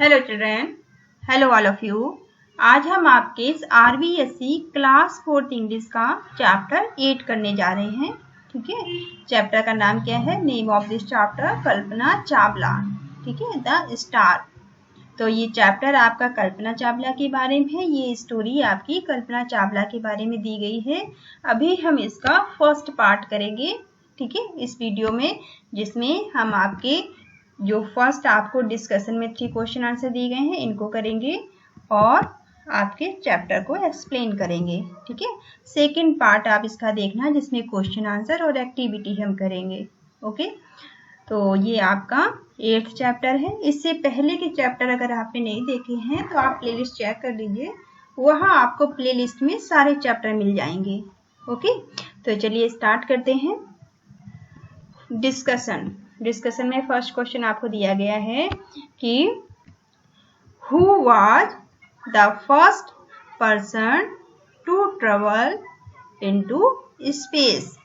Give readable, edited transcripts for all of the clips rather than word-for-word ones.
Hello children, hello all of you. आज हम आपके इस RBSE क्लास 4th इंग्लिश का चैप्टर 8 करने जा रहे हैं। ठीक है, चैप्टर का नाम क्या है? Name of this chapter Kalpana Chawla. ठीक है, द स्टार। तो ये चैप्टर आपका कल्पना चावला के बारे में है। ये स्टोरी आपकी कल्पना चावला के बारे में दी गई है। अभी हम इसका फर्स्ट पार्ट करेंगे, ठीक है, इस वीडियो में, जिसमें हम आपके जो फर्स्ट आपको डिस्कशन में 3 क्वेश्चन आंसर दिए गए हैं इनको करेंगे और आपके चैप्टर को एक्सप्लेन करेंगे। ठीक है, सेकंड पार्ट आप इसका देखना जिसमें क्वेश्चन आंसर और एक्टिविटी हम करेंगे। ओके, तो ये आपका 8th चैप्टर है। इससे पहले के चैप्टर अगर आपने नहीं देखे हैं तो आप प्लेलिस्ट चेक कर लीजिए, वहाँ आपको प्लेलिस्ट में सारे चैप्टर मिल जाएंगे। ओके, तो चलिए स्टार्ट करते हैं। डिस्कशन में फर्स्ट क्वेश्चन आपको दिया गया है कि who was the first person to travel into space.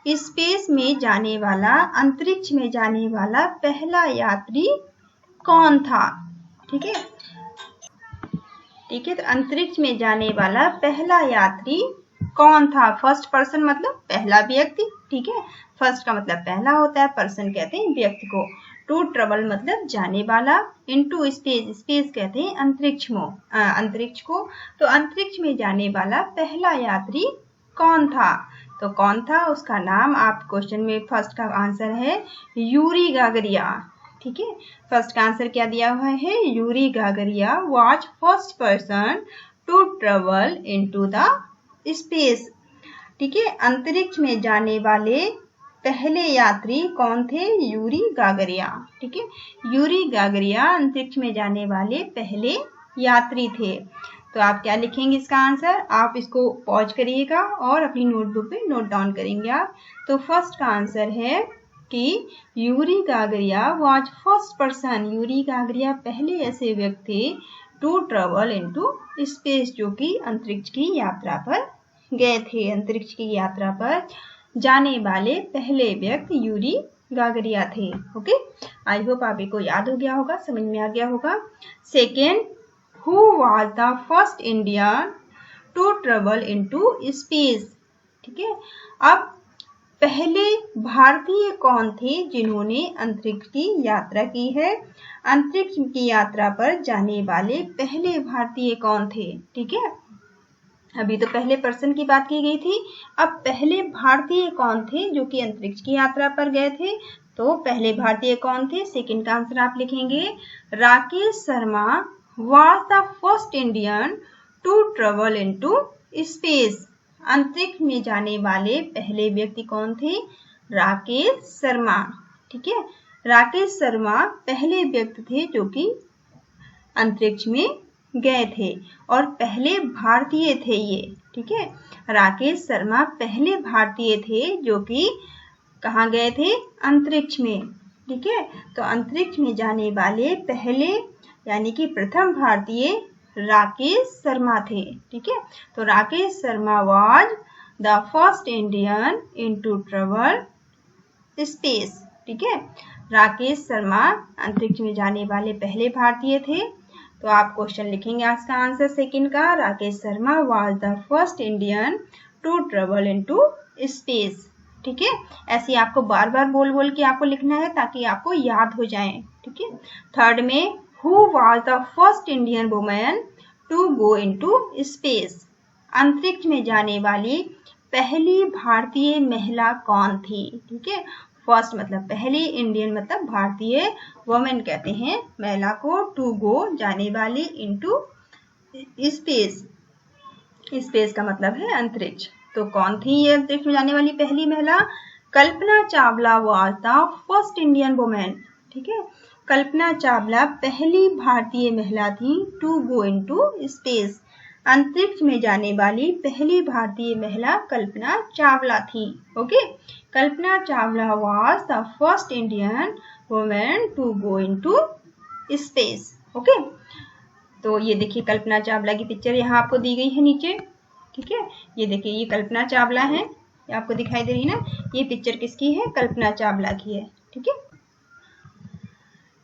Space में जाने वाला, अंतरिक्ष में जाने वाला पहला यात्री कौन था? ठीक है, तो अंतरिक्ष में जाने वाला पहला यात्री कौन था? फर्स्ट पर्सन मतलब पहला व्यक्ति। ठीक है, फर्स्ट का मतलब पहला होता है, पर्सन कहते हैं व्यक्ति को। टू ट्रेवल मतलब जाने वाला, इनटू स्पेस, स्पेस कहते हैं अंतरिक्ष को। तो अंतरिक्ष में जाने वाला पहला यात्री कौन था? तो कौन था उसका नाम, आप क्वेश्चन में फर्स्ट का आंसर है यूरी गागरिया। ठीक है, फर्स्ट का आंसर क्या दिया हुआ है? Yuri Gagarin was first person to travel into the space. ठीक है, अंतरिक्ष में जाने वाले पहले यात्री कौन थे? यूरी गागरिया। ठीक है, यूरी गागरिया अंतरिक्ष में जाने वाले पहले यात्री थे। तो आप क्या लिखेंगे इसका आंसर? आप इसको पॉज करिएगा और अपनी नोटबुक पे नोट डाउन करेंगे आप। तो फर्स्ट का आंसर है कि Yuri Gagarin was first person, Yuri Gagarin पहले ऐसे व्यक्ति टू ट्रेवल इनटू स्पेस, जो कि अंतरिक्ष की यात्रा पर गए थे। अंतरिक्ष की यात्रा पर जाने वाले पहले व्यक्ति यूरी गागरिया थे। ओके, आई होप आप को याद हो गया होगा, समझ में आ गया होगा। Second, who was the first Indian to travel into space. ठीक है, अब पहले भारतीय कौन थे जिन्होंने अंतरिक्ष की यात्रा की है? अंतरिक्ष की यात्रा पर जाने वाले पहले भारतीय कौन थे? ठीक है, अभी तो पहले पर्सन की बात की गई थी, अब पहले भारतीय कौन थे जो कि अंतरिक्ष की यात्रा पर गए थे? तो पहले भारतीय कौन थे? सेकंड का आंसर आप लिखेंगे Rakesh Sharma was the first Indian to travel into space. अंतरिक्ष में जाने वाले पहले व्यक्ति कौन थे? राकेश शर्मा। ठीक है, राकेश शर्मा पहले व्यक्ति थे जो कि अंतरिक्ष में गए थे और पहले भारतीय थे ये। ठीक है, राकेश शर्मा पहले भारतीय थे जो कि कहाँ गए थे? अंतरिक्ष में। ठीक है, तो अंतरिक्ष में जाने वाले पहले यानी कि प्रथम भारतीय राकेश शर्मा थे। ठीक है, तो Rakesh Sharma was the first Indian into travel space. ठीक है, राकेश शर्मा अंतरिक्ष में जाने वाले पहले भारतीय थे। तो आप क्वेश्चन लिखेंगे आज का आंसर सेकंड का, Rakesh Sharma was the first Indian to travel into space. ठीक है, ऐसे आपको बार बार बोल बोल के आपको लिखना है ताकि आपको याद हो जाए। ठीक है, थर्ड में who was the first Indian women to go into space. अंतरिक्ष में जाने वाली पहली भारतीय महिला कौन थी? ठीक है, फर्स्ट मतलब पहली, इंडियन मतलब भारतीय, वुमेन कहते हैं महिला को, टू गो जाने वाली, इनटू स्पेस, स्पेस का मतलब है अंतरिक्ष। तो कौन थी ये अंतरिक्ष में जाने वाली पहली महिला? Kalpana Chawla was the first Indian women. ठीक है, कल्पना चावला पहली भारतीय महिला थी टू गो इनटू स्पेस। अंतरिक्ष में जाने वाली पहली भारतीय महिला कल्पना चावला थी। Okay, Kalpana Chawla was the first Indian women to go into space. Okay, तो ये देखिए कल्पना चावला की पिक्चर यहाँ आपको दी गई है नीचे। ठीक है, ये देखिए ये कल्पना चावला है, ये आपको दिखाई दे रही है ना, ये पिक्चर किसकी है? कल्पना चावला की है। ठीक है,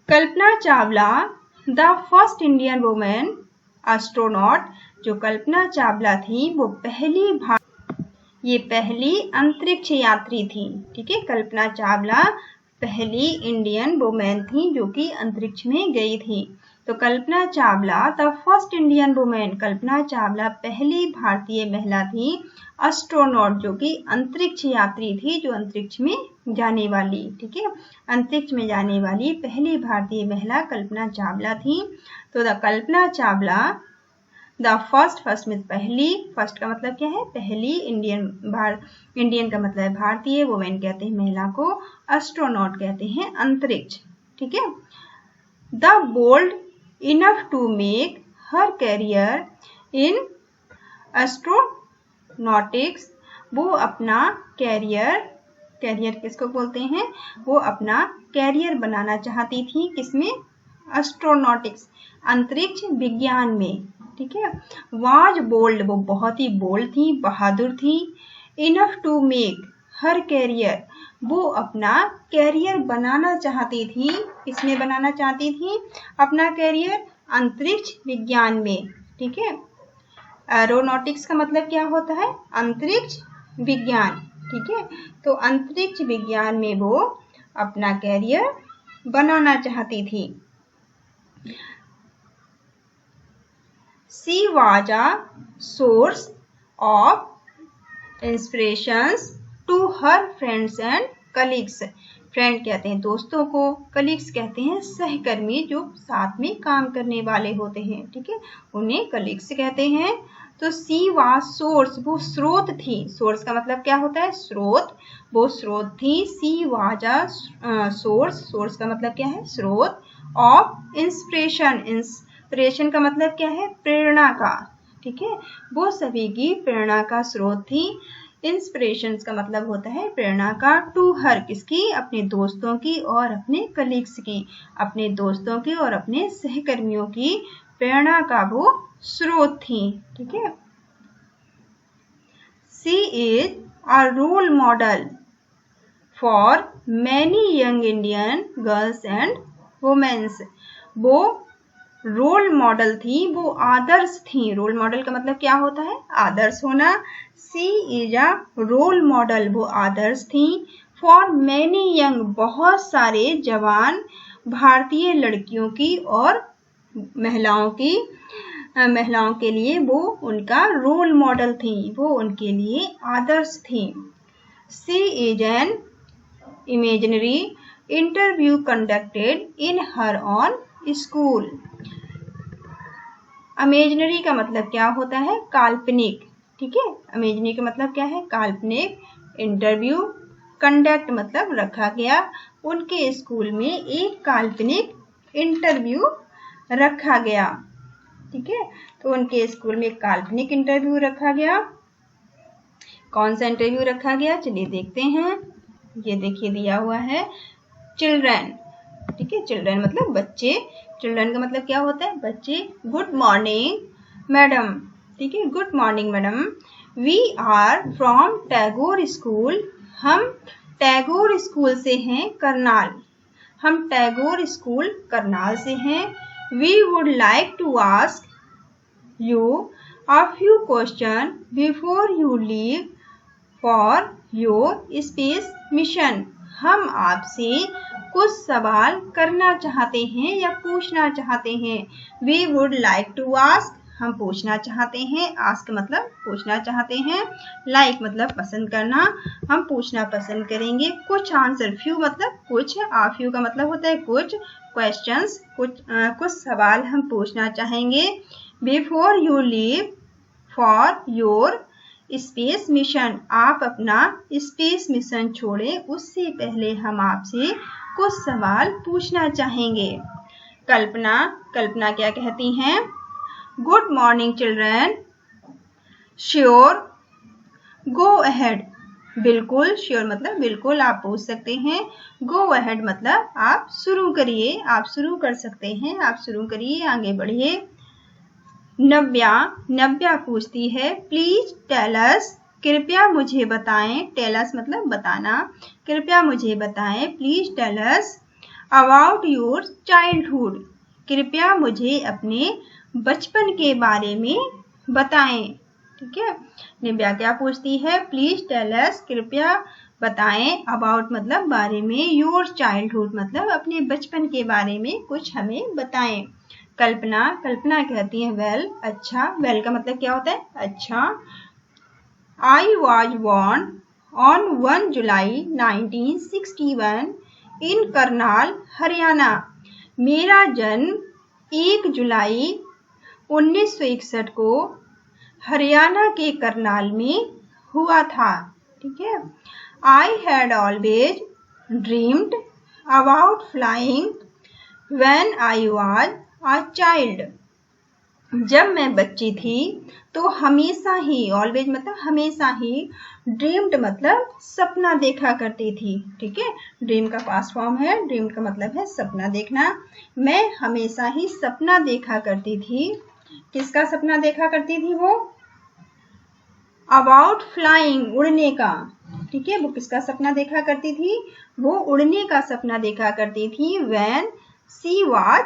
Kalpana Chawla the first Indian women astronaut, जो कल्पना चावला थी वो पहली अंतरिक्ष यात्री थी। ठीक है, कल्पना चावला पहली इंडियन वुमेन थी जो कि अंतरिक्ष में गई थी। तो Kalpana Chawla the first Indian women, Kalpana Chawla पहली भारतीय महिला थी। एस्ट्रोनॉट, जो कि अंतरिक्ष यात्री थी, जो अंतरिक्ष में जाने वाली, ठीक है, अंतरिक्ष में जाने वाली पहली भारतीय महिला कल्पना चावला थी। तो the Kalpana Chawla the first में पहली, फर्स्ट का मतलब क्या है, पहली, इंडियन का मतलब है भारतीय, वुमेन कहते हैं महिला को, एस्ट्रोनॉट कहते हैं अंतरिक्ष। ठीक है, the bold enough to make her career in astronautics, वो अपना कैरियर किसको बोलते हैं, वो अपना कैरियर बनाना चाहती थी, किसमें, एस्ट्रोनॉटिक्स, अंतरिक्ष विज्ञान में। ठीक है, वाज बोल्ड, वो बहुत ही बोल्ड थी, बहादुर थी। Enough to make her career, वो अपना कैरियर बनाना चाहती थी, किसमें बनाना चाहती थी अपना कैरियर, अंतरिक्ष विज्ञान में। ठीक है, एरोनॉटिक्स का मतलब क्या होता है, अंतरिक्ष विज्ञान। ठीक है, तो अंतरिक्ष विज्ञान में वो अपना कैरियर बनाना चाहती थी। She was a source of inspirations to her friends and colleagues. Friend कहते हैं दोस्तों को, कलीग्स कहते हैं सहकर्मी, जो साथ में काम करने वाले होते हैं। ठीक है, उन्हें कलीग्स कहते हैं। तो सी वाज सोर्स, वो स्रोत थी। सोर्स का मतलब क्या होता है, स्रोत, वो स्रोत थी। सी वाज अ सोर्स का मतलब क्या है, स्रोत, ऑफ इंस्पिरेशन, इंस्पिरेशन का मतलब क्या है, प्रेरणा का। ठीक है, वो सभी की प्रेरणा का स्रोत थी। इंस्पिरेशंस का मतलब होता है प्रेरणा का। टू हर, किसकी, अपने दोस्तों की और अपने कलीग्स की, अपने दोस्तों की और अपने सहकर्मियों की प्रेरणा का वो स्रोत थी। ठीक है, she is a role model for many young Indian girls and womens, वो रोल मॉडल थी, वो आदर्श थी। रोल मॉडल का मतलब क्या होता है, आदर्श होना। सी इज अ रोल मॉडल, वो आदर्श थी। फॉर मैनी यंग, बहुत सारे जवान भारतीय लड़कियों की और महिलाओं के लिए वो उनका रोल मॉडल थी, वो उनके लिए आदर्श थी। She is an imaginary interview conducted in her on school. Imaginary का मतलब क्या होता है, काल्पनिक। ठीक है, इमेजिनरी का मतलब क्या है, काल्पनिक। इंटरव्यू, कंडक्ट मतलब रखा गया। उनके स्कूल में एक काल्पनिक इंटरव्यू रखा गया। ठीक है, तो उनके स्कूल में एक काल्पनिक इंटरव्यू रखा गया। कौन सा इंटरव्यू रखा गया, चलिए देखते हैं। ये देखिए दिया हुआ है, चिल्ड्रन। ठीक है, चिल्ड्रन मतलब बच्चे। चिल्ड्रन का मतलब क्या होता है, बच्चे। Good morning madam. ठीक है, good morning madam, we are from Tagore school, हम टैगोर स्कूल से हैं, करनाल। हम टैगोर स्कूल करनाल से हैं। We would like to ask you a few question before you leave for your space mission. हम आपसे कुछ सवाल करना चाहते हैं या पूछना चाहते हैं। We would like to ask, हम पूछना चाहते हैं। आस्क मतलब पूछना चाहते हैं। लाइक मतलब पसंद करना, हम पूछना पसंद करेंगे। कुछ आंसर, फ्यू मतलब कुछ, आ फ्यू का मतलब होता है कुछ, क्वेश्चंस कुछ सवाल हम पूछना चाहेंगे। Before you leave for your space mission, आप अपना स्पेस मिशन छोड़े उससे पहले हम आपसे कुछ सवाल पूछना चाहेंगे। कल्पना क्या कहती हैं, good morning children, sure, go ahead. बिल्कुल, श्योर मतलब बिल्कुल, आप पूछ सकते हैं। गो अहेड मतलब आप शुरू करिए, आप शुरू कर सकते हैं, आप शुरू करिए, आगे बढ़िए। नव्या पूछती है, प्लीज टेल अस, कृपया मुझे बताएं। टेल अस मतलब बताना, कृपया मुझे बताएं। Please tell us about your childhood, कृपया मुझे अपने बचपन के बारे में बताएं। ठीक है, निव्या क्या पूछती है, प्लीज टेल अस, कृपया बताएं, अबाउट मतलब बारे में, योर चाइल्डहुड मतलब अपने बचपन के बारे में कुछ हमें बताएं। कल्पना कहती है वेल, अच्छा, वेल का मतलब क्या होता है, अच्छा। I was born on 1 July 1961 in Karnal, Haryana. मेरा जन्म 1 जुलाई 1961 को हरियाणा के करनाल में हुआ था। ठीक है। I had always dreamed about flying when I was a child. जब मैं बच्ची थी तो हमेशा ही, ऑलवेज मतलब हमेशा ही, ड्रीम्ड मतलब सपना देखा करती थी। ठीक है, ड्रीम का पास्ट फॉर्म है, ड्रीम का मतलब है सपना देखना। मैं हमेशा ही सपना देखा करती थी। किसका सपना देखा करती थी वो, अबाउट फ्लाइंग, उड़ने का। ठीक है, वो किसका सपना देखा करती थी, वो उड़ने का सपना देखा करती थी। When she was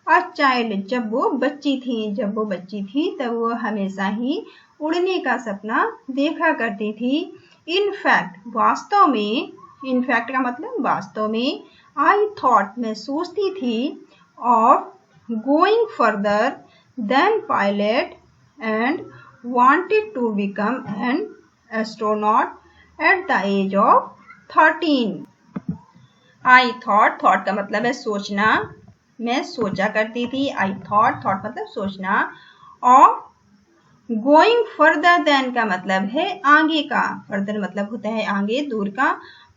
a child, जब वो बच्ची थी तब वो हमेशा ही उड़ने का सपना देखा करती थी। इनफैक्ट, वास्तव में, इनफैक्ट का मतलब वास्तव में, आई थॉट मैं सोचती थी, of going further than pilot and wanted to become an astronaut at the age of 13. I thought का मतलब है सोचना, मैं सोचा करती थी। I thought मतलब सोचना। और गोइंग फर्दर देन का मतलब है आगे का, फर्दर मतलब होता है आगे, दूर का।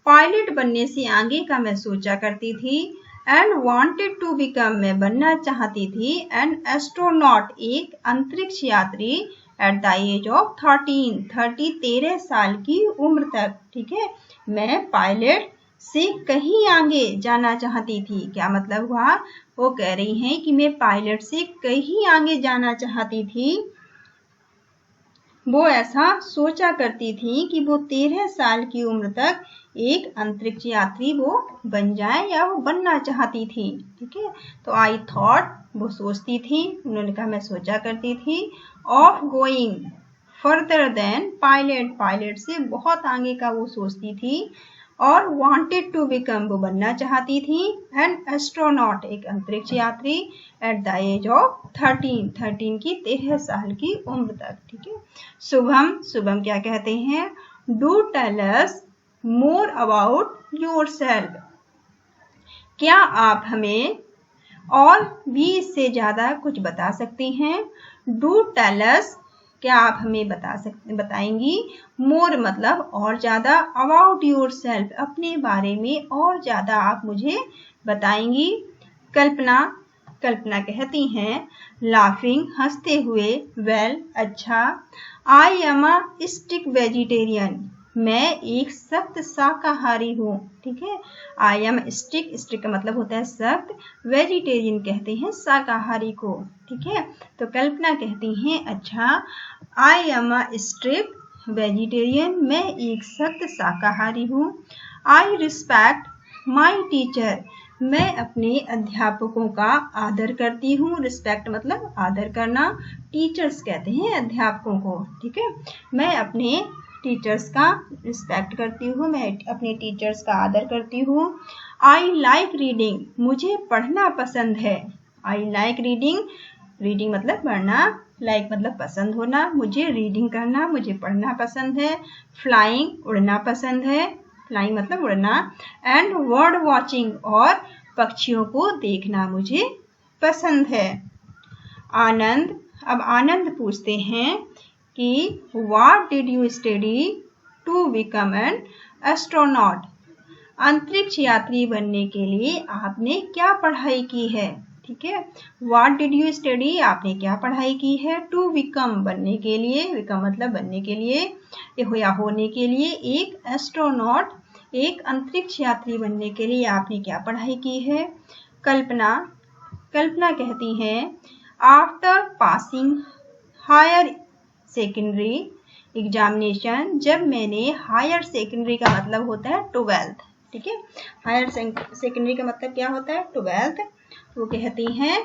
पायलट बनने से आगे का मैं सोचा करती थी। एंड वांटेड टू बिकम, मैं बनना चाहती थी। एंड एस्ट्रोनॉट, एक अंतरिक्ष यात्री। एट द एज ऑफ 13 साल की उम्र तक। ठीक है, मैं पायलट से कहीं आगे जाना चाहती थी। क्या मतलब हुआ, वो कह रही हैं कि मैं पायलट से कहीं आगे जाना चाहती थी। वो ऐसा सोचा करती थी कि वो 13 साल की उम्र तक एक अंतरिक्ष यात्री वो बन जाए या वो बनना चाहती थी। ठीक है, तो आई थॉट, वो सोचती थी, उन्होंने कहा मैं सोचा करती थी। Of going further than pilot, pilot से बहुत आगे का वो सोचती थी। और वांटेड टू बिकम, वो बनना चाहती थी। एंड एस्ट्रोनॉट, एक अंतरिक्ष यात्री। एट द एज ऑफ 13 की 13 साल की उम्र तक। ठीक है। शुभम क्या कहते हैं, do tell us more about yourself, क्या आप हमें और भी इससे ज्यादा कुछ बता सकते हैं। डू टेल अस, क्या आप हमें बताएंगी। मोर मतलब और ज्यादा, अबाउट योरसेल्फ, अपने बारे में और ज्यादा आप मुझे बताएंगी। कल्पना कहती हैं, लाफिंग, हंसते हुए, वेल, अच्छा। I am a strict vegetarian, मैं एक सख्त शाकाहारी हूँ। ठीक है, आई एम स्ट्रिक्ट का मतलब होता है सख्त, वेजिटेरियन कहते हैं शाकाहारी को। ठीक है, तो कल्पना कहती हैं, अच्छा, I am a strict vegetarian, मैं एक सख्त शाकाहारी हूँ। आई रिस्पेक्ट माई टीचर, मैं अपने अध्यापकों का आदर करती हूँ। रिस्पेक्ट मतलब आदर करना, टीचर्स कहते हैं अध्यापकों को। ठीक है, मैं अपने टीचर्स का रिस्पेक्ट करती हूँ, मैं अपने टीचर्स का आदर करती हूँ। आई लाइक रीडिंग, मुझे पढ़ना पसंद है। आई लाइक रीडिंग मतलब पढ़ना, लाइक मतलब पसंद होना, मुझे रीडिंग करना, मुझे पढ़ना पसंद है। फ्लाइंग, उड़ना पसंद है, फ्लाइंग मतलब उड़ना। एंड बर्ड वॉचिंग, और पक्षियों को देखना मुझे पसंद है। अब आनंद पूछते हैं कि what did you study to become an astronaut, अंतरिक्ष यात्री बनने के लिए आपने क्या पढ़ाई की है। ठीक है, व्हाट डिड यू स्टडी, आपने क्या पढ़ाई की है। टू बिकम, बनने के लिए, बिकम मतलब बनने के लिए या होने के लिए। एक एस्ट्रोनॉट, एक अंतरिक्ष यात्री बनने के लिए आपने क्या पढ़ाई की है। कल्पना कहती हैं, after passing higher secondary examination, जब मैंने, हायर सेकेंडरी का मतलब होता है 12th। ठीक है, हायर सेकेंडरी का मतलब क्या होता है, 12th। वो कहती हैं,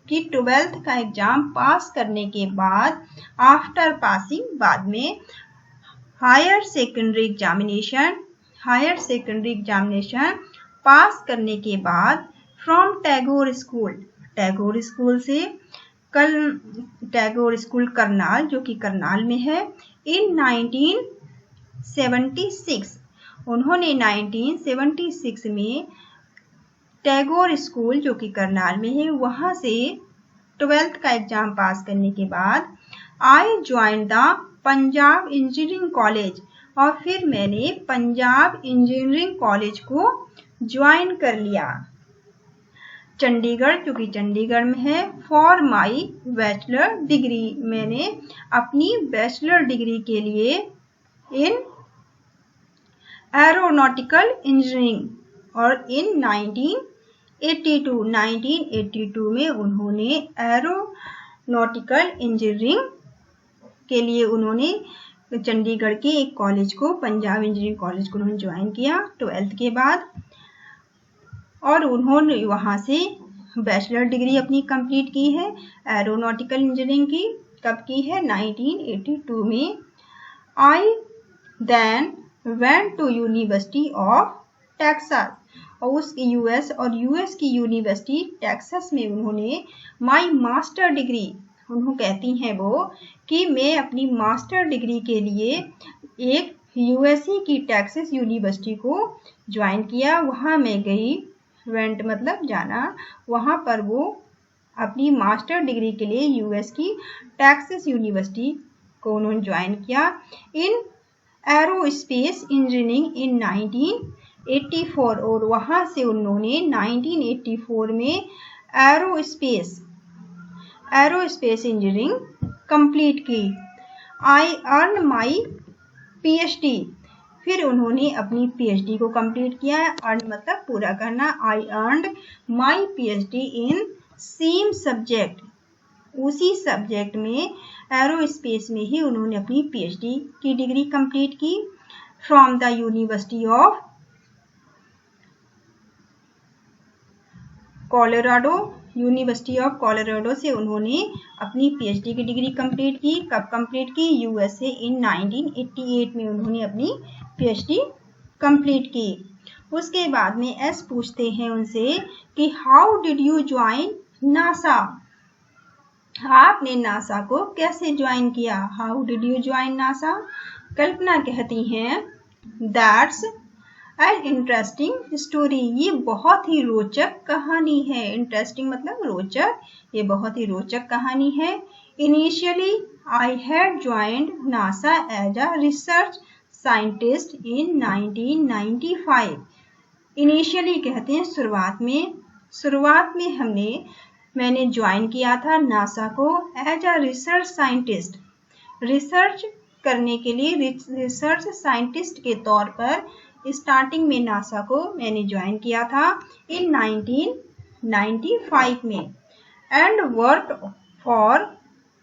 कि 12th का एग्जाम पास करने के बाद आफ्टर पासिंग बाद में हायर सेकेंडरी एग्जामिनेशन पास करने के बाद फ्रॉम टैगोर स्कूल से टैगोर स्कूल करनाल जो कि करनाल में है इन 1976 उन्होंने 1976 में टैगोर स्कूल जो कि करनाल में है वहां से 12th का एग्जाम पास करने के बाद I join the Punjab engineering college और फिर मैंने पंजाब इंजीनियरिंग कॉलेज को ज्वाइन कर लिया चंडीगढ़ क्योंकि चंडीगढ़ में है फॉर माई बैचलर डिग्री मैंने अपनी बैचलर डिग्री के लिए इन एरोनॉटिकल इंजीनियरिंग और इन 1982 में उन्होंने एरोनॉटिकल इंजीनियरिंग के लिए उन्होंने चंडीगढ़ के एक कॉलेज को पंजाब इंजीनियरिंग कॉलेज को उन्होंने ज्वाइन किया 12th के बाद और उन्होंने वहां से बैचलर डिग्री अपनी कंप्लीट की है एरोनॉटिकल इंजीनियरिंग की कब की है 1982 में I then went to university of Texas और उस यूएस की यूनिवर्सिटी टेक्सास में उन्होंने माई मास्टर डिग्री उन्होंने कहती हैं वो कि मैं अपनी मास्टर डिग्री के लिए एक यूएसए की टेक्सास यूनिवर्सिटी को ज्वाइन किया वहां मैं गई वेंट मतलब जाना वहां पर वो अपनी मास्टर डिग्री के लिए यूएस की टेक्सास यूनिवर्सिटी को उन्होंने ज्वाइन किया इन एरोस्पेस इंजीनियरिंग इन 1984 और वहां से उन्होंने 1984 में एरोस्पेस इंजीनियरिंग कंप्लीट की आई अर्न माई पीएचडी फिर उन्होंने अपनी पीएचडी को कंप्लीट किया अर्न मतलब पूरा करना I earned my PhD in same subject उसी सब्जेक्ट में एरोस्पेस में ही उन्होंने अपनी पीएचडी की डिग्री कंप्लीट की from the university of Colorado से उन्होंने अपनी पीएचडी की डिग्री कंप्लीट की कब कंप्लीट की यूएसए इन 1988 में उन्होंने अपनी पीएचडी कंप्लीट की उसके बाद में एस पूछते हैं उनसे कि how did you join NASA आपने नासा को कैसे ज्वाइन किया how did you join NASA Kalpana कहती हैं दैट्स एन इंटरेस्टिंग स्टोरी ये बहुत ही रोचक कहानी है इंटरेस्टिंग मतलब रोचक ये बहुत ही रोचक कहानी है initially I had joined NASA as a research scientist in 1995 initially कहते हैं शुरुआत में मैंने ज्वाइन किया था नासा को as a research scientist research करने के लिए रिसर्च साइंटिस्ट के तौर पर स्टार्टिंग में नासा को मैंने ज्वाइन किया था इन 1995 में and work for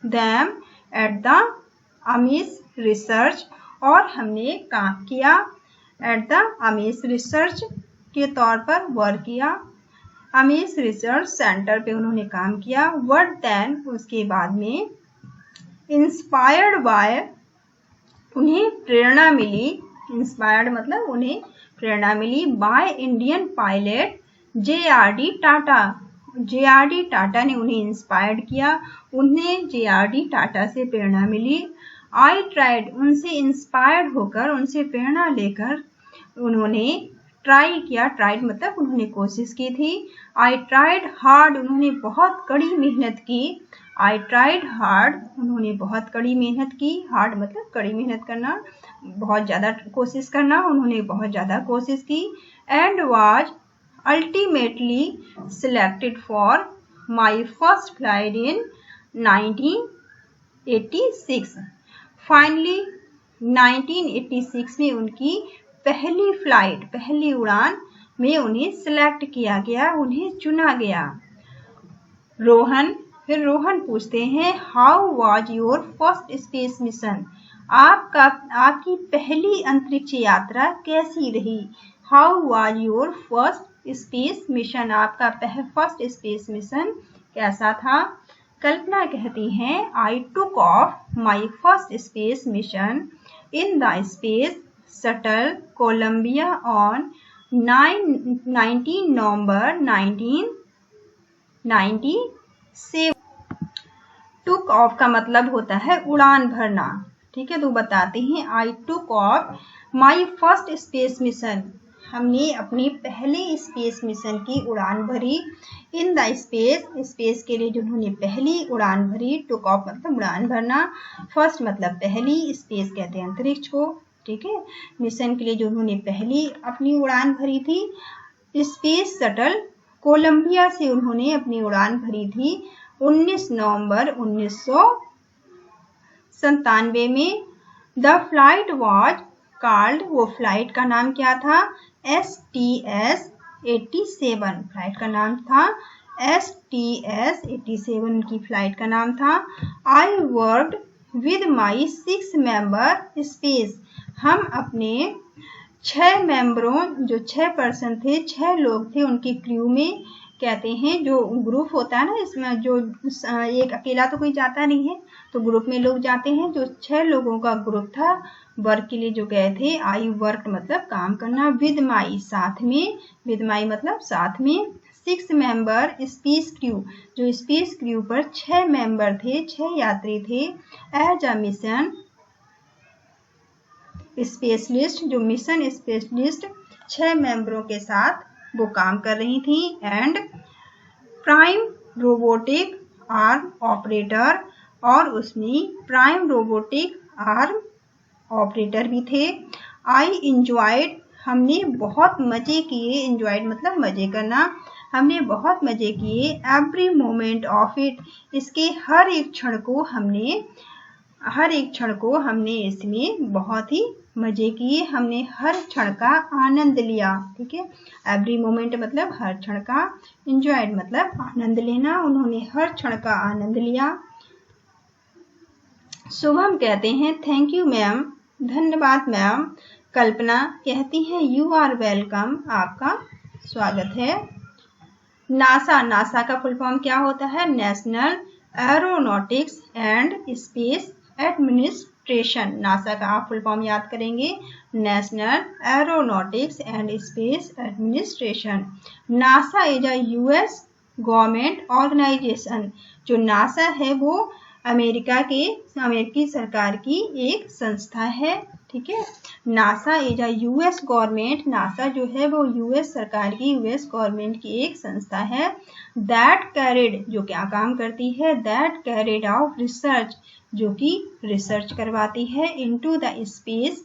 them at the Ames research और हमने काम किया एट द अमीस रिसर्च के तौर पर वर्क किया अमीस रिसर्च सेंटर पे उन्होंने काम किया वर्ड देन उसके बाद में इंस्पायर्ड बाय उन्हें प्रेरणा मिली इंस्पायर्ड मतलब उन्हें प्रेरणा मिली by Indian pilot JRD Tata ने उन्हें इंस्पायर्ड किया उन्हें JRD टाटा से प्रेरणा मिली आई ट्राइड उनसे इंस्पायर्ड होकर उनसे प्रेरणा लेकर उन्होंने ट्राई किया ट्राइड मतलब उन्होंने कोशिश की थी आई ट्राइड हार्ड उन्होंने बहुत कड़ी मेहनत की आई ट्राइड हार्ड उन्होंने बहुत कड़ी मेहनत की हार्ड मतलब कड़ी मेहनत करना बहुत ज़्यादा कोशिश करना उन्होंने बहुत ज़्यादा कोशिश की and was ultimately selected for my first flight in 1986 finally 1986 में उनकी पहली उड़ान में उन्हें सिलेक्ट किया गया उन्हें चुना गया रोहन पूछते हैं how was your first space mission आपकी पहली अंतरिक्ष यात्रा कैसी रही how was your first space mission आपका फर्स्ट स्पेस मिशन कैसा था? कल्पना कहती हैं, I took off my first space mission in the space shuttle Columbia on 19 November 1997। Took off का मतलब होता है उड़ान भरना। ठीक है, तो बताते हैं, I took off my first space mission, हमने अपने पहले स्पेस मिशन की उड़ान भरी। इन द स्पेस, स्पेस के लिए जिन्होंने पहली उड़ान भरी, टुक ऑफ मतलब उड़ान भरना, फर्स्ट मतलब पहली, स्पेस कहते हैं अंतरिक्ष को। ठीक है, मिशन के लिए जो उन्होंने पहली अपनी उड़ान भरी थी, स्पेस शटल कोलंबिया से उन्होंने अपनी उड़ान भरी थी 19 नवंबर 1997 में। द फ्लाइट वॉज कॉल्ड, वो फ्लाइट का नाम क्या था? STS-87, फ्लाइट का नाम था STS-87 की फ्लाइट का नाम था। I worked with my 6 member space, हम अपने 6 मेंबरों, जो 6 पर्सन थे, 6 लोग थे उनकी क्रू में, कहते हैं जो ग्रुप होता है ना, इसमें जो एक अकेला तो कोई जाता नहीं है, तो ग्रुप में लोग जाते हैं, जो 6 लोगों का ग्रुप था वर्क के लिए जो गए थे। आई वर्क मतलब काम करना, विद माई साथ में, विद माई मतलब साथ में, 6 मेंबर स्पेस क्रू, जो स्पेस क्रू पर 6 मेंबर थे, 6 यात्री थे। एज अ मिशन स्पेशलिस्ट, जो मिशन स्पेशलिस्ट 6 मेंबरों के साथ वो काम कर रही थी। And prime robotic arm operator, और उसमें प्राइम रोबोटिक आर्म ऑपरेटर भी थे। आई इंजॉयड, हमने बहुत मजे किए, इंजॉयड मतलब मजे करना, हमने बहुत मजे किए। एवरी मोमेंट ऑफ इट, इसके हर एक क्षण को हमने इसमें बहुत ही मजे किए, हमने हर क्षण का आनंद लिया। ठीक है, एवरी मोमेंट मतलब हर क्षण का, एंजॉयड मतलब आनंद लेना, उन्होंने हर क्षण का आनंद लिया। शुभम कहते हैं, थैंक यू मैम, धन्यवाद मैम। कल्पना कहती हैं, यू आर वेलकम, आपका स्वागत है। नासा, नासा का फुल फॉर्म क्या होता है? National Aeronautics and Space Administration. NASA का आप फुल फॉर्म याद करेंगे, National Aeronautics and Space Administration. NASA is a US government organisation, जो नासा है वो अमेरिकी सरकार की एक संस्था है। ठीक है, NASA is a US government, NASA जो है वो यूएस सरकार की, यूएस गवर्नमेंट की एक संस्था है। दैट कैरिड, जो क्या काम करती है? दैट कैरिड आउट रिसर्च, जो कि रिसर्च करवाती है, इनटू द स्पेस,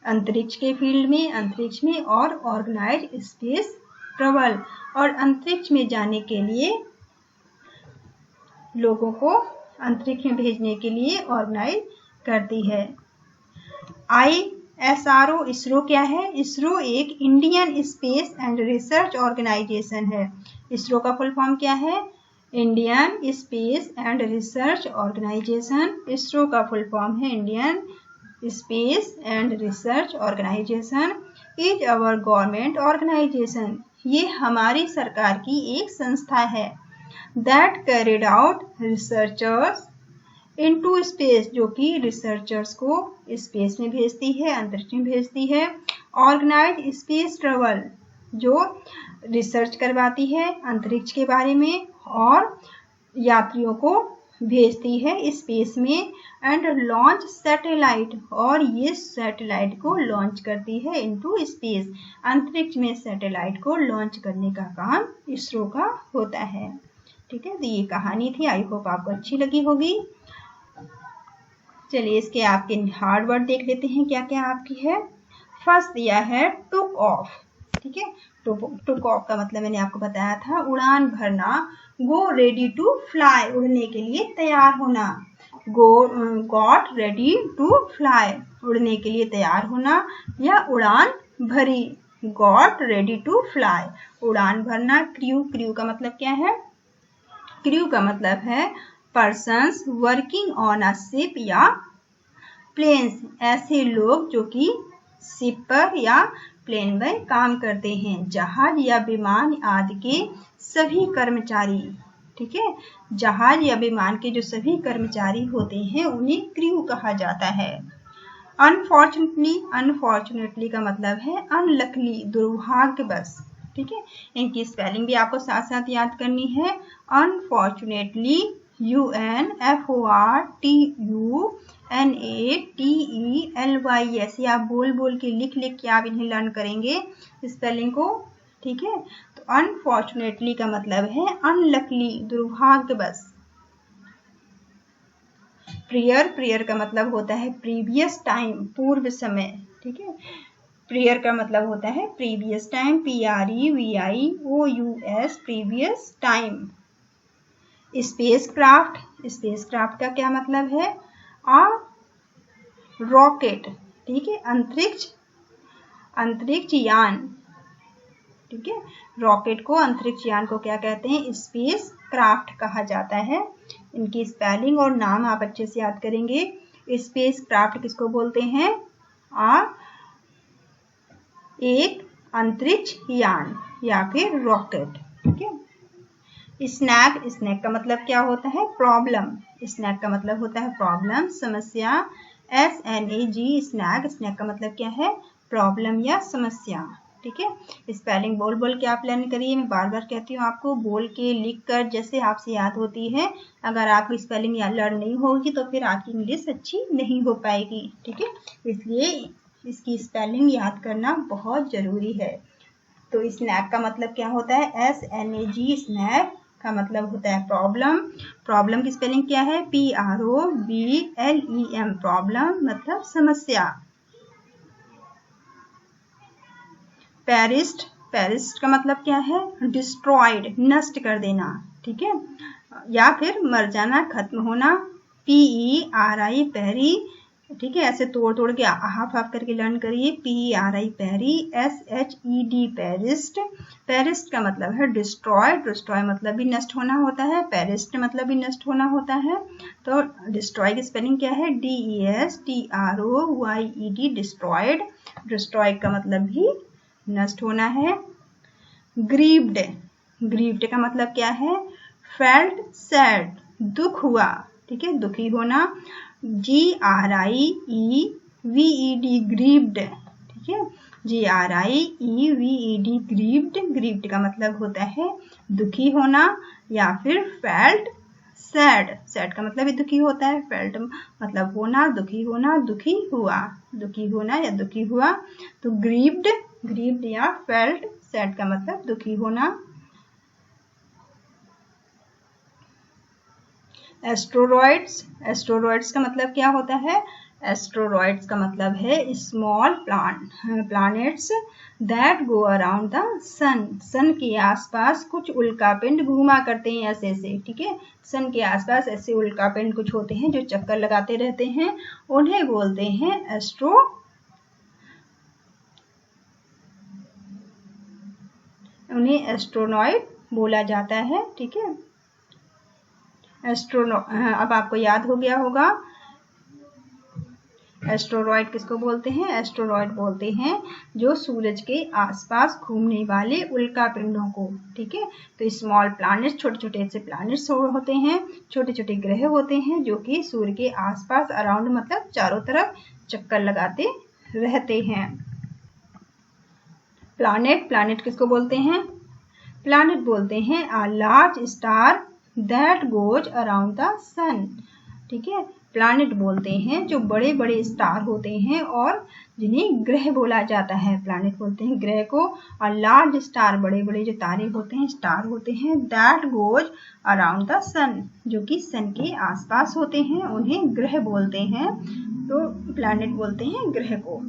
अंतरिक्ष के फील्ड में, अंतरिक्ष में, और ऑर्गेनाइज स्पेस ट्रेवल, और अंतरिक्ष में जाने के लिए लोगों को अंतरिक्ष में भेजने के लिए ऑर्गेनाइज करती है। ISRO, इसरो क्या है? इसरो एक Indian Space and Research Organisation है। इसरो का फुल फॉर्म क्या है? Indian Space and Research Organisation. ISRO का फुल फॉर्म है Indian Space and Research Organisation. Is our government organisation, ये हमारी सरकार की एक संस्था है। That carried out researchers into space, जो कि रिसर्चर्स को स्पेस में भेजती है, अंतरिक्ष में भेजती है। ऑर्गेनाइज स्पेस ट्रेवल, जो रिसर्च करवाती है अंतरिक्ष के बारे में और यात्रियों को भेजती है स्पेस में। एंड लॉन्च सैटेलाइट, और ये सैटेलाइट को लॉन्च करती है इनटू स्पेस, अंतरिक्ष में सैटेलाइट को लॉन्च करने का काम इसरो का होता है। ठीक है, तो ये कहानी थी, आई होप आपको अच्छी लगी होगी। चलिए इसके आपके हार्ड वर्ड देख लेते हैं क्या क्या आपकी है। फर्स्ट दिया है टुक ऑफ। ठीक है, टुक ऑफ का मतलब मैंने आपको बताया था उड़ान भरना। गो रेडी टू फ्लाई, उड़ने के लिए तैयार होना। गॉट रेडी टू फ्लाई, उड़ने के लिए तैयार होना, या उड़ान भरी, गॉट रेडी टू फ्लाई, उड़ान भरना। क्रू का मतलब क्या है? क्रू का मतलब है persons working on a ship या प्लेन्स, ऐसे लोग जो कि शिप पर या प्लेन में काम करते हैं। जहाज या विमान आदि के सभी कर्मचारी, ठीक है। जहाज या विमान के जो सभी कर्मचारी होते हैं उन्हें क्रू कहा जाता है। अनफॉर्चुनेटली का मतलब है अनलकली, दुर्भाग्यवश। ठीक है, इनकी स्पेलिंग भी आपको साथ साथ याद करनी है। अनफॉर्चुनेटली UNFORTUNATELY, ऐसे आप बोल बोल के लिख लिख के आप इन्हें लर्न करेंगे स्पेलिंग को। ठीक है, तो अनफॉर्चुनेटली का मतलब है अनलकली, दुर्भाग्यवश। प्रियर का मतलब होता है प्रीवियस टाइम, पूर्व समय। ठीक है, प्रियर का मतलब होता है previous time, PREVIOUS, previous time. Space craft का क्या मतलब है? रॉकेट। ठीक है, अंतरिक्ष यान। ठीक है, रॉकेट को, अंतरिक्ष यान को क्या कहते हैं? स्पेस क्राफ्ट कहा जाता है। इनकी स्पेलिंग और नाम आप अच्छे से याद करेंगे। स्पेस क्राफ्ट किसको बोलते हैं? एक अंतरिक्ष यान या फिर रॉकेट। ठीक है, स्नैक का मतलब क्या होता है? प्रॉब्लम। स्नैक का मतलब होता है प्रॉब्लम, समस्या। SNAG, स्नैक का मतलब क्या है? प्रॉब्लम या समस्या। ठीक है, स्पेलिंग बोल बोल के आप लर्न करिए। मैं बार बार कहती हूँ आपको, बोल के लिख कर जैसे आपसे याद होती है। अगर आपकी स्पेलिंग लर्न नहीं होगी तो फिर आपकी इंग्लिश अच्छी नहीं हो पाएगी। ठीक है, इसलिए इसकी स्पेलिंग याद करना बहुत जरूरी है। तो स्नैक का मतलब क्या होता है? SNAG, स्नैक का मतलब होता है प्रॉब्लम की स्पेलिंग क्या है? PROBLEM, प्रॉब्लम मतलब समस्या। पेरिस्ट का मतलब क्या है? डिस्ट्रॉयड, नष्ट कर देना। ठीक है, या फिर मर जाना, खत्म होना। PERI, peri. ठीक है, ऐसे तोड़ तोड़ के हाफ करके लर्न करिए। PERI, peri. SHED, पेरिस्ट का मतलब है डिस्ट्रॉय मतलब भी नष्ट होना होता है, पेरिस्ट मतलब भी नष्ट होना होता है। तो डिस्ट्रॉय की स्पेलिंग क्या है? DESTROYED, डिस्ट्रॉयड का मतलब भी नष्ट होना है। ग्रीव्ड का मतलब क्या है? फेल्ट सैड, दुख हुआ। ठीक है, दुखी होना। GRIEVED, grieved. ठीक है, GRIEVED, ग्रीव्ड का मतलब होता है दुखी होना या फिर फेल्ट सैड का मतलब भी दुखी होता है। फेल्ट मतलब होना, दुखी होना, दुखी होना या दुखी हुआ। तो ग्रीव्ड या फेल्ट सैड का मतलब दुखी होना। एस्ट्रोरॉइड्स का मतलब क्या होता है? एस्ट्रोरॉइड्स का मतलब है small planets that go around the sun के आसपास कुछ उल्कापिंड घूमा करते हैं ऐसे ऐसे। ठीक है, सन के आसपास ऐसे उल्कापिंड कुछ होते हैं जो चक्कर लगाते रहते हैं, उन्हें बोलते हैं उन्हें एस्ट्रोनॉइड बोला जाता है। ठीक है, अब आपको याद हो गया होगा एस्ट्रोनॉइड किसको बोलते हैं? एस्ट्रोनॉइड बोलते हैं जो सूरज के आसपास घूमने वाले उल्कापिंडों को। ठीक है, तो स्मॉल प्लैनेट्स, छोटे छोटे से प्लैनेट्स होते हैं, छोटे छोटे ग्रह होते हैं जो कि सूर्य के आसपास अराउंड मतलब चारों तरफ चक्कर लगाते रहते हैं। प्लैनेट किसको बोलते हैं? प्लैनेट बोलते हैं a large star that goes around the sun. ठीक है, प्लैनेट बोलते हैं जो बड़े बड़े स्टार होते हैं और जिन्हें ग्रह बोला जाता है। प्लैनेट बोलते हैं ग्रह को। और लार्ज स्टार, बड़े बड़े जो तारे होते हैं, स्टार होते हैं, दैट गोज अराउंड द सन, जो कि सन के आसपास होते हैं, उन्हें ग्रह बोलते हैं। तो प्लैनेट बोलते हैं ग्रह को।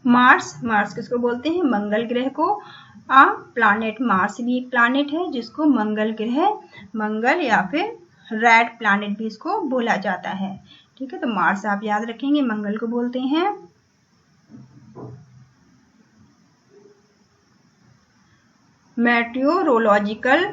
मार्स किसको बोलते हैं? मंगल ग्रह को। प्लैनेट मार्स भी एक प्लैनेट है जिसको मंगल या फिर रेड प्लैनेट भी इसको बोला जाता है। ठीक है, तो मार्स आप याद रखेंगे, मंगल को बोलते हैं। मेटेओरोलॉजिकल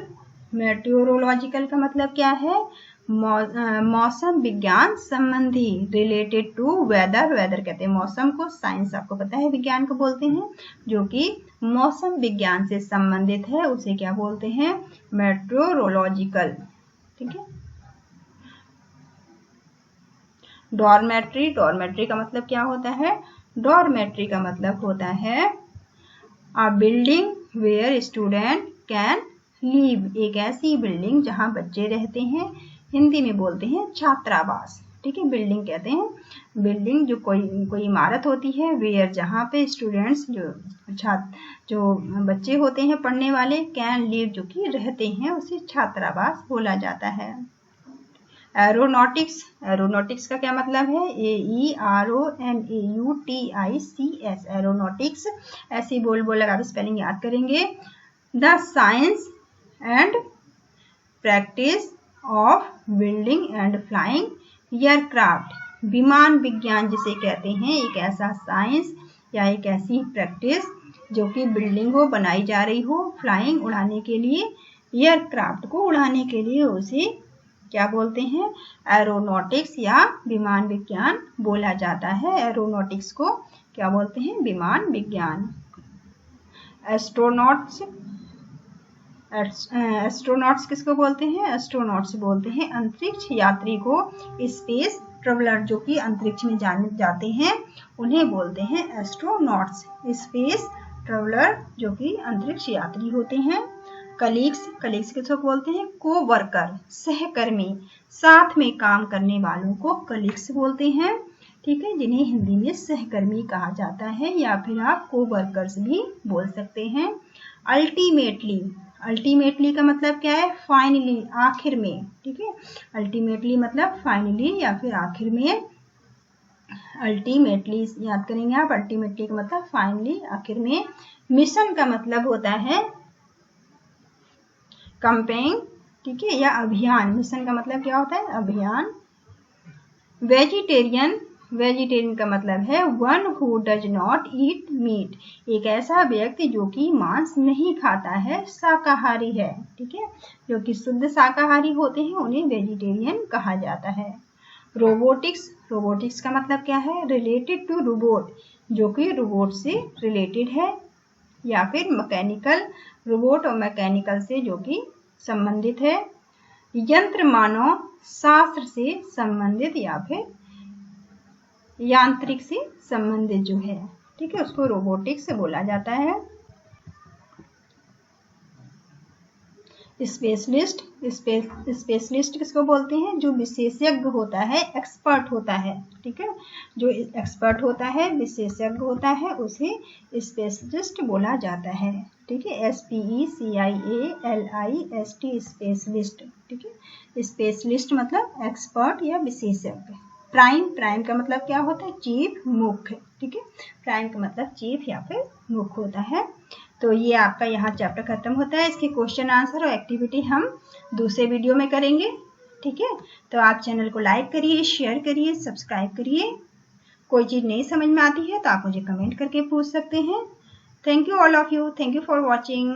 का मतलब क्या है? मौसम विज्ञान संबंधी, रिलेटेड टू वेदर, वेदर कहते हैं मौसम को, साइंस आपको पता है विज्ञान को बोलते हैं, जो कि मौसम विज्ञान से संबंधित है उसे क्या बोलते हैं, मेट्रोलॉजिकल। ठीक है। डॉर्मेट्री, डॉर्मेट्री का मतलब क्या होता है, डॉर्मेट्री का मतलब होता है a building where student can live, एक ऐसी बिल्डिंग जहां बच्चे रहते हैं, हिंदी में बोलते हैं छात्रावास। ठीक है, बिल्डिंग कहते हैं, बिल्डिंग जो कोई इमारत होती है, वेयर जहां पे स्टूडेंट्स जो बच्चे होते हैं पढ़ने वाले, कैन लीव जो कि रहते हैं, उसे छात्रावास बोला जाता है। एरोनॉटिक्स, एरोनॉटिक्स का क्या मतलब है, AERONAUTICS, एरोनॉटिक्स। ऐसे बोल लगा के स्पेलिंग याद करेंगे। The science and practice of building and flying aircraft, विमान विज्ञान जिसे कहते हैं, एक ऐसा साइंस या एक ऐसी प्रैक्टिस जो कि बिल्डिंग हो बनाई जा रही हो, फ्लाइंग उड़ाने के लिए, एयरक्राफ्ट को उड़ाने के लिए, उसे क्या बोलते हैं, एरोनॉटिक्स या विमान विज्ञान बोला जाता है। एरोनॉटिक्स को क्या बोलते हैं, विमान विज्ञान। एस्ट्रोनॉट्स, एस्ट्रोनॉट्स किसको बोलते हैं, एस्ट्रोनॉट्स बोलते हैं अंतरिक्ष यात्री को, स्पेस ट्रेवलर जो कि अंतरिक्ष में जाते हैं उन्हें बोलते हैं एस्ट्रोनॉट्स, स्पेस ट्रेवलर जो कि अंतरिक्ष यात्री होते हैं। कलीग्स, कलीग्स किसको बोलते हैं, को वर्कर, सहकर्मी, साथ में काम करने वालों को कलीग्स बोलते हैं। ठीक है, जिन्हें हिंदी में सहकर्मी कहा जाता है, या फिर आप को वर्कर्स भी बोल सकते हैं। अल्टीमेटली, अल्टीमेटली का मतलब क्या है, फाइनली, आखिर में। ठीक है, अल्टीमेटली मतलब फाइनली या फिर आखिर में। अल्टीमेटली याद करेंगे आप, अल्टीमेटली का मतलब फाइनली, आखिर में। मिशन का मतलब होता है कैंपेन, ठीक है, या अभियान। मिशन का मतलब क्या होता है, अभियान। वेजिटेरियन, वेजिटेरियन का मतलब है one who does not eat meat, एक ऐसा व्यक्ति जो कि मांस नहीं खाता है, शाकाहारी है। ठीक है, जो कि शुद्ध शाकाहारी होते हैं उन्हें वेजिटेरियन कहा जाता है। रोबोटिक्स, रोबोटिक्स का मतलब क्या है, रिलेटेड टू रोबोट, जो कि रोबोट से रिलेटेड है, या फिर मैकेनिकल, रोबोट और मैकेनिकल से जो कि संबंधित है। यंत्र मानव शास्त्र से संबंधित या फिर यांत्रिक से संबंधित जो है, ठीक है, उसको रोबोटिक्स बोला जाता है। स्पेशलिस्ट, स्पेशलिस्ट किसको बोलते हैं, जो विशेषज्ञ होता है, एक्सपर्ट होता है। ठीक है, जो एक्सपर्ट होता है, विशेषज्ञ होता है, उसे स्पेशलिस्ट बोला जाता है। ठीक है, SPECIALIST, स्पेशलिस्ट। ठीक है, स्पेशलिस्ट मतलब एक्सपर्ट या विशेषज्ञ। प्राइम, प्राइम का मतलब क्या होता है, चीफ, मुख्य। ठीक है, प्राइम का मतलब चीफ या फिर मुख्य होता है। तो ये आपका यहाँ चैप्टर खत्म होता है। इसके क्वेश्चन आंसर और एक्टिविटी हम दूसरे वीडियो में करेंगे। ठीक है, तो आप चैनल को लाइक करिए, शेयर करिए, सब्सक्राइब करिए। कोई चीज़ नहीं समझ में आती है तो आप मुझे कमेंट करके पूछ सकते हैं। Thank you all of you, thank you for watching.